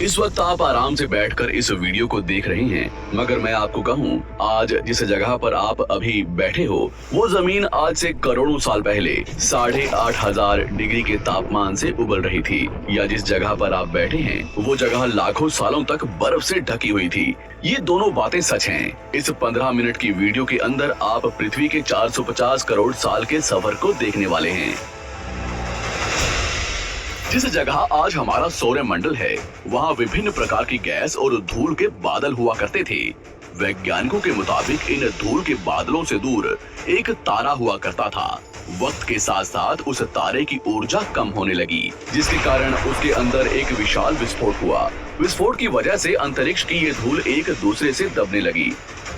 इस वक्त आप आराम से बैठकर इस वीडियो को देख रहे हैं, मगर मैं आपको कहूं, आज जिस जगह पर आप अभी बैठे हो वो जमीन आज से करोड़ों साल पहले 8,500 डिग्री के तापमान से उबल रही थी। या जिस जगह पर आप बैठे हैं वो जगह लाखों सालों तक बर्फ से ढकी हुई थी। ये दोनों बातें सच हैं। इस 15 मिनट की वीडियो के अंदर आप पृथ्वी के 450 करोड़ साल के सफर को देखने वाले हैं। जिस जगह आज हमारा सौरमंडल है वहाँ विभिन्न प्रकार की गैस और धूल के बादल हुआ करते थे। वैज्ञानिकों के मुताबिक इन धूल के बादलों से दूर एक तारा हुआ करता था। वक्त के साथ साथ उस तारे की ऊर्जा कम होने लगी, जिसके कारण उसके अंदर एक विशाल विस्फोट हुआ। विस्फोट की वजह से अंतरिक्ष की ये धूल एक दूसरे से दबने लगी।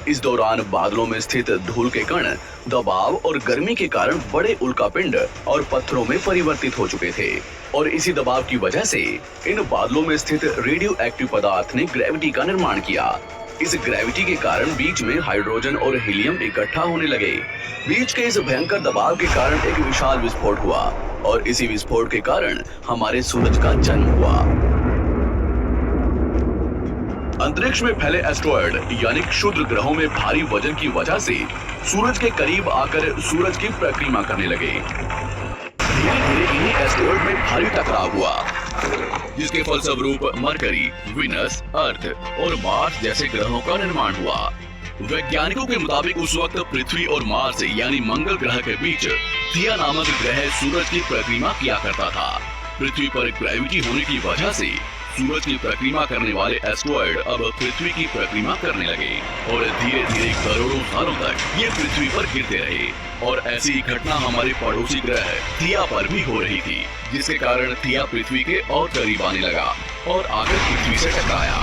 इस दौरान बादलों में स्थित धूल के कण दबाव और गर्मी के कारण बड़े उल्कापिंड और पत्थरों में परिवर्तित हो चुके थे, और इसी दबाव की वजह से इन बादलों में स्थित रेडियो एक्टिव पदार्थ ने ग्रेविटी का निर्माण किया। इस ग्रेविटी के कारण बीच में हाइड्रोजन और हीलियम इकट्ठा होने लगे। बीच के इस भयंकर दबाव के कारण एक विशाल विस्फोट हुआ, और इसी विस्फोट के कारण हमारे सूरज का जन्म हुआ। अंतरिक्ष में फैले एस्ट्रॉयड यानी क्षुद्र ग्रहों में भारी वजन की वजह से सूरज के करीब आकर सूरज की परिक्रमा करने लगे। धीरे धीरे इन्हीं एस्ट्रॉयड में भारी टकराव हुआ, जिसके फलस्वरूप मरकरी, वीनस, अर्थ और मार्स जैसे ग्रहों का निर्माण हुआ। वैज्ञानिकों के मुताबिक उस वक्त पृथ्वी और मार्स यानी मंगल ग्रह के बीच थिया नामक ग्रह सूरज की परिक्रमा किया करता था। पृथ्वी पर ग्रेविटी होने की वजह से सूरज की परिक्रमा करने वाले एस्ट्रॉयड अब पृथ्वी की परिक्रमा करने लगे, और धीरे धीरे करोड़ों सालों तक ये पृथ्वी पर गिरते रहे। और ऐसी घटना हमारे पड़ोसी ग्रह थिया पर भी हो रही थी, जिसके कारण थिया पृथ्वी के और करीब आने लगा और आकर पृथ्वी से टकराया।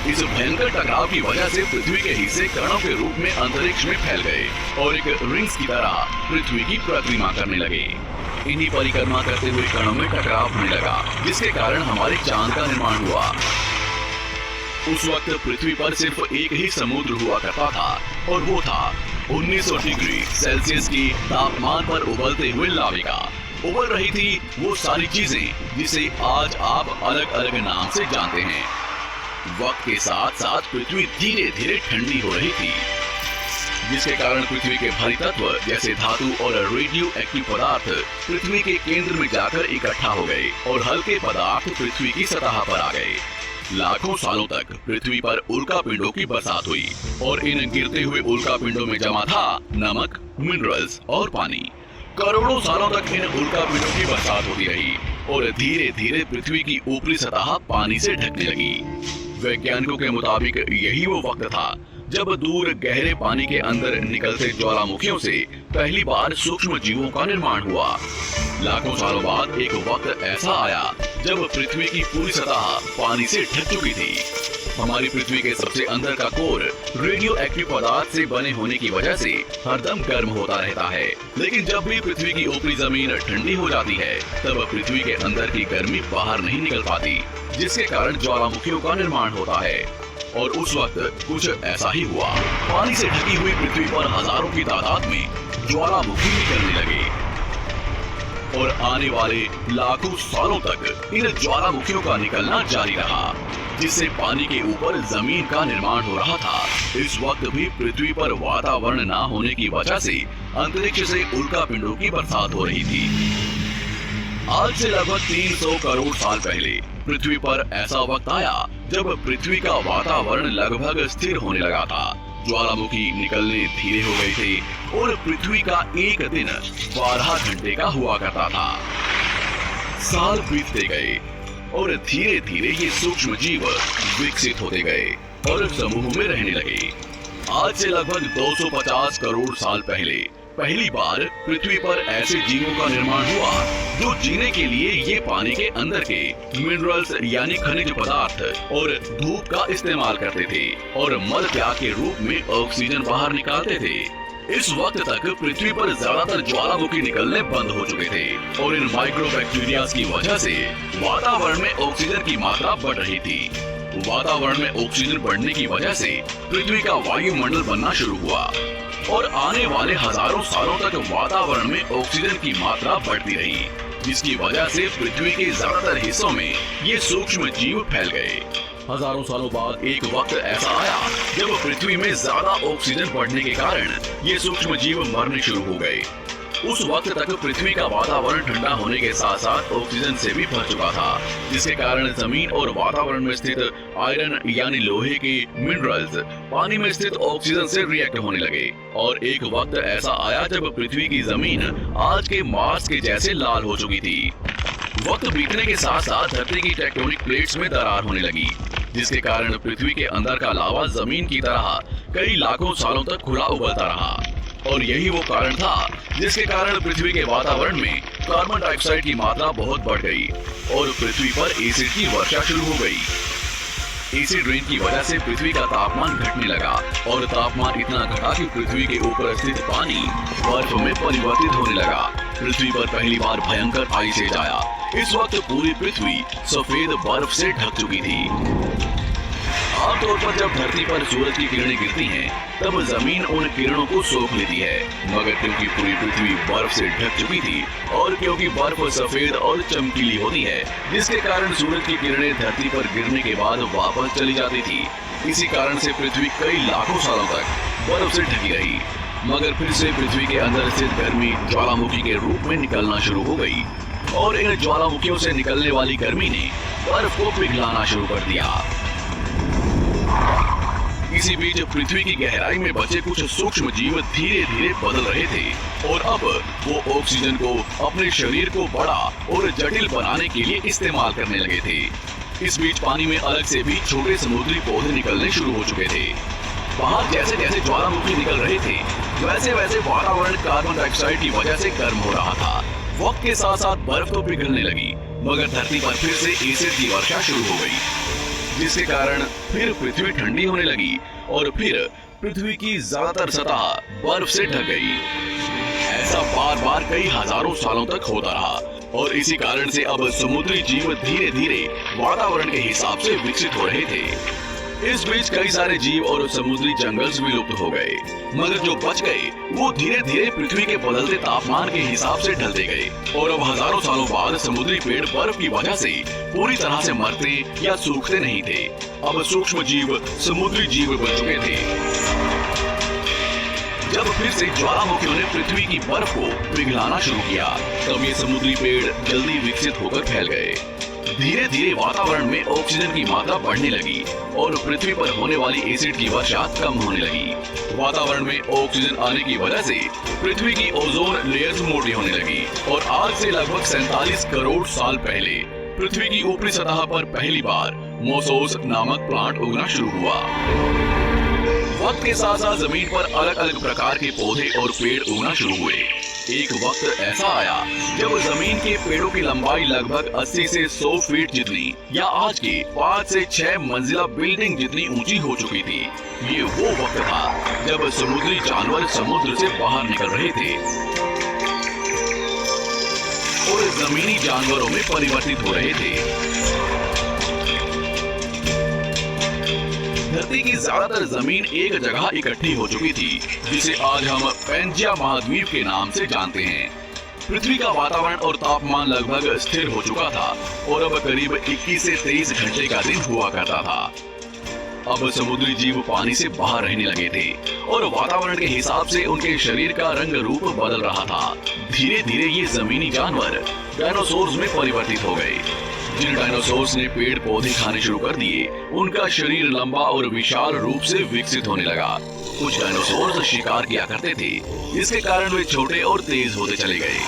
इस भयंकर टकराव की वजह से पृथ्वी के हिस्से कणों के रूप में अंतरिक्ष में फैल गए और एक रिंग्स की तरह पृथ्वी की परिक्रमा करने लगे। इन्हीं परिक्रमा करते हुए कणों में टकराव होने लगा, जिसके कारण हमारे चांद का निर्माण हुआ। उस वक्त पृथ्वी पर सिर्फ एक ही समुद्र हुआ करता था, और वो था 1900 डिग्री सेल्सियस की तापमान पर उबलते हुए लाविका। उबल रही थी वो सारी चीजें जिसे आज आप अलग अलग नाम से जानते हैं। वक्त के साथ साथ पृथ्वी धीरे धीरे ठंडी हो रही थी, जिसके कारण पृथ्वी के भारी तत्व जैसे धातु और रेडियो एक्टिव पदार्थ पृथ्वी के केंद्र में जाकर इकट्ठा हो गए और हल्के पदार्थ पृथ्वी की सतह पर आ गए। लाखों सालों तक पृथ्वी पर उल्कापिंडों की बरसात हुई, और इन गिरते हुए उल्कापिंडों में जमा था नमक, मिनरल्स और पानी। करोड़ों सालों तक इन उल्कापिंडों की बरसात होती रही, और धीरे धीरे पृथ्वी की ऊपरी सतह पानी से ढकने लगी। वैज्ञानिकों के मुताबिक यही वो वक्त था जब दूर गहरे पानी के अंदर निकलते ज्वालामुखियों से पहली बार सूक्ष्म जीवों का निर्माण हुआ। लाखों सालों बाद एक वक्त ऐसा आया जब पृथ्वी की पूरी सतह पानी से ढक चुकी थी। हमारी पृथ्वी के सबसे अंदर का कोर रेडियो एक्टिव पदार्थ से बने होने की वजह से हरदम गर्म होता रहता है, लेकिन जब भी पृथ्वी की ऊपरी जमीन ठंडी हो जाती है तब पृथ्वी के अंदर की गर्मी बाहर नहीं निकल पाती, जिसके कारण ज्वालामुखियों का निर्माण होता है। और उस वक्त कुछ ऐसा ही हुआ। पानी से ढकी हुई पृथ्वी पर हजारों की तादाद में ज्वालामुखी निकलने लगे, और आने वाले लाखों सालों तक इन ज्वालामुखियों का निकलना जारी रहा, जिससे पानी के ऊपर जमीन का निर्माण हो रहा था। इस वक्त भी पृथ्वी पर वातावरण न होने की वजह से अंतरिक्ष से उल्कापिंडों की बरसात हो रही थी। आज से लगभग 300 करोड़ साल पहले पृथ्वी पर ऐसा वक्त आया जब पृथ्वी का वातावरण लगभग स्थिर होने लगा था। ज्वालामुखी निकलने धीरे हो गए थे, और पृथ्वी का एक दिन 12 घंटे का हुआ करता था। साल बीतते गए, और धीरे धीरे ये सूक्ष्म जीव विकसित होते गए और समूह में रहने लगे। आज से लगभग 250 करोड़ साल पहले पहली बार पृथ्वी पर ऐसे जीवों का निर्माण हुआ जो जीने के लिए ये पानी के अंदर के मिनरल्स यानी खनिज पदार्थ और धूप का इस्तेमाल करते थे, और मल त्याग के रूप में ऑक्सीजन बाहर निकालते थे। इस वक्त तक पृथ्वी पर ज्यादातर ज्वालामुखी निकलने बंद हो चुके थे, और इन माइक्रोबैक्टीरिया की वजह से वातावरण में ऑक्सीजन की मात्रा बढ़ रही थी। वातावरण में ऑक्सीजन बढ़ने की वजह से पृथ्वी का वायुमंडल बनना शुरू हुआ, और आने वाले हजारों सालों तक वातावरण में ऑक्सीजन की मात्रा बढ़ती रही। जिसकी वजह से पृथ्वी के ज्यादातर हिस्सों में ये सूक्ष्म जीव फैल गए। हजारों सालों बाद एक वक्त ऐसा आया जब पृथ्वी में ज्यादा ऑक्सीजन बढ़ने के कारण ये सूक्ष्म जीव मरने शुरू हो गए। उस वक्त तक पृथ्वी का वातावरण ठंडा होने के साथ साथ ऑक्सीजन से भी भर चुका था, जिसके कारण जमीन और वातावरण में स्थित आयरन यानी लोहे के मिनरल्स पानी में स्थित ऑक्सीजन से रिएक्ट होने लगे। और एक वक्त ऐसा आया जब पृथ्वी की जमीन आज के मार्स के जैसे लाल हो चुकी थी। वक्त बीतने के साथ साथ धरती की टेक्टोनिक प्लेट्स में दरार होने लगी, जिसके कारण पृथ्वी के अंदर का लावा जमीन की तरह कई लाखों सालों तक खुला उबलता रहा। और यही वो कारण था जिसके कारण पृथ्वी के वातावरण में कार्बन डाइऑक्साइड की मात्रा बहुत बढ़ गई और पृथ्वी पर एसिड की वर्षा शुरू हो गई। एसिड रेन की वजह से पृथ्वी का तापमान घटने लगा और तापमान इतना घटा कि पृथ्वी के ऊपर स्थित पानी बर्फ में परिवर्तित होने लगा। पृथ्वी पर पहली बार भयंकर आइस एज आया। इस वक्त पूरी पृथ्वी सफेद बर्फ से ढक चुकी थी। आमतौर पर जब धरती पर सूरज की किरणें गिरती हैं, तब जमीन उन किरणों को सोख लेती है, मगर क्योंकि पूरी पृथ्वी बर्फ से ढक चुकी थी और क्योंकि बर्फ सफेद और चमकीली होती है, जिसके कारण सूरज की किरणें धरती पर गिरने के बाद वापस चली जाती थी। इसी कारण से पृथ्वी कई लाखों सालों तक बर्फ से ढकी रही, मगर फिर से पृथ्वी के अंदर स्थित गर्मी ज्वालामुखी के रूप में निकलना शुरू हो गई और इन ज्वालामुखियों से निकलने वाली गर्मी ने बर्फ को पिघलाना शुरू कर दिया। इसी बीच पृथ्वी की गहराई में बचे कुछ सूक्ष्म जीव धीरे धीरे बदल रहे थे और अब वो ऑक्सीजन को अपने शरीर को बड़ा और जटिल बनाने के लिए इस्तेमाल करने लगे थे। इस बीच पानी में अलग से भी छोटे समुद्री पौधे निकलने शुरू हो चुके थे। बाहर जैसे जैसे ज्वालामुखी निकल रहे थे, वैसे वैसे वातावरण कार्बन डाइऑक्साइड की वजह से गर्म हो रहा था। वक्त के साथ साथ बर्फ तो पिघलने लगी, मगर धरती पर फिर से एसिड की वर्षा शुरू हो गई, जिसके कारण फिर पृथ्वी ठंडी होने लगी और फिर पृथ्वी की ज्यादातर सतह बर्फ से ढक गई। ऐसा बार बार कई हजारों सालों तक होता रहा और इसी कारण से अब समुद्री जीव धीरे धीरे वातावरण के हिसाब से विकसित हो रहे थे। इस बीच कई सारे जीव और समुद्री जंगल विलुप्त हो गए, मगर जो बच गए वो धीरे धीरे पृथ्वी के बदलते तापमान के हिसाब से ढलते गए और अब हजारों सालों बाद समुद्री पेड़ बर्फ की वजह से पूरी तरह से मरते या सूखते नहीं थे। अब सूक्ष्म जीव समुद्री जीव बन चुके थे। जब फिर से ज्वालामुखियों ने पृथ्वी की बर्फ को पिघलाना शुरू किया, तब ये समुद्री पेड़ जल्दी विकसित होकर फैल गए। धीरे धीरे वातावरण में ऑक्सीजन की मात्रा बढ़ने लगी और पृथ्वी पर होने वाली एसिड की वर्षा कम होने लगी। वातावरण में ऑक्सीजन आने की वजह से पृथ्वी की ओजोन लेयर्स मोटी होने लगी और आज से लगभग 47 करोड़ साल पहले पृथ्वी की ऊपरी सतह पर पहली बार मोसोस नामक प्लांट उगना शुरू हुआ। वक्त के साथ साथ जमीन पर अलग अलग प्रकार के पौधे और पेड़ उगना शुरू हुए। एक वक्त ऐसा आया जब जमीन के पेड़ों की लंबाई लगभग 80 से 100 फीट जितनी या आज की 5 से 6 मंजिला बिल्डिंग जितनी ऊंची हो चुकी थी। ये वो वक्त था जब समुद्री जानवर समुद्र से बाहर निकल रहे थे और जमीनी जानवरों में परिवर्तित हो रहे थे। धरती की ज्यादातर जमीन एक जगह इकट्ठी हो चुकी थी, जिसे आज हम पैंजिया महाद्वीप के नाम से जानते हैं। पृथ्वी का वातावरण और तापमान लगभग स्थिर हो चुका था और अब करीब 21 से 23 घंटे का दिन हुआ करता था। अब समुद्री जीव पानी से बाहर रहने लगे थे और वातावरण के हिसाब से उनके शरीर का रंग रूप बदल रहा था। धीरे धीरे ये जमीनी जानवर डायनासोर्स में परिवर्तित हो गए। जिन डायनासोर्स ने पेड़ पौधे खाने शुरू कर दिए, उनका शरीर लंबा और विशाल रूप से विकसित होने लगा। कुछ डायनासोर्स शिकार किया करते थे, जिसके कारण वे छोटे और तेज होते चले गए।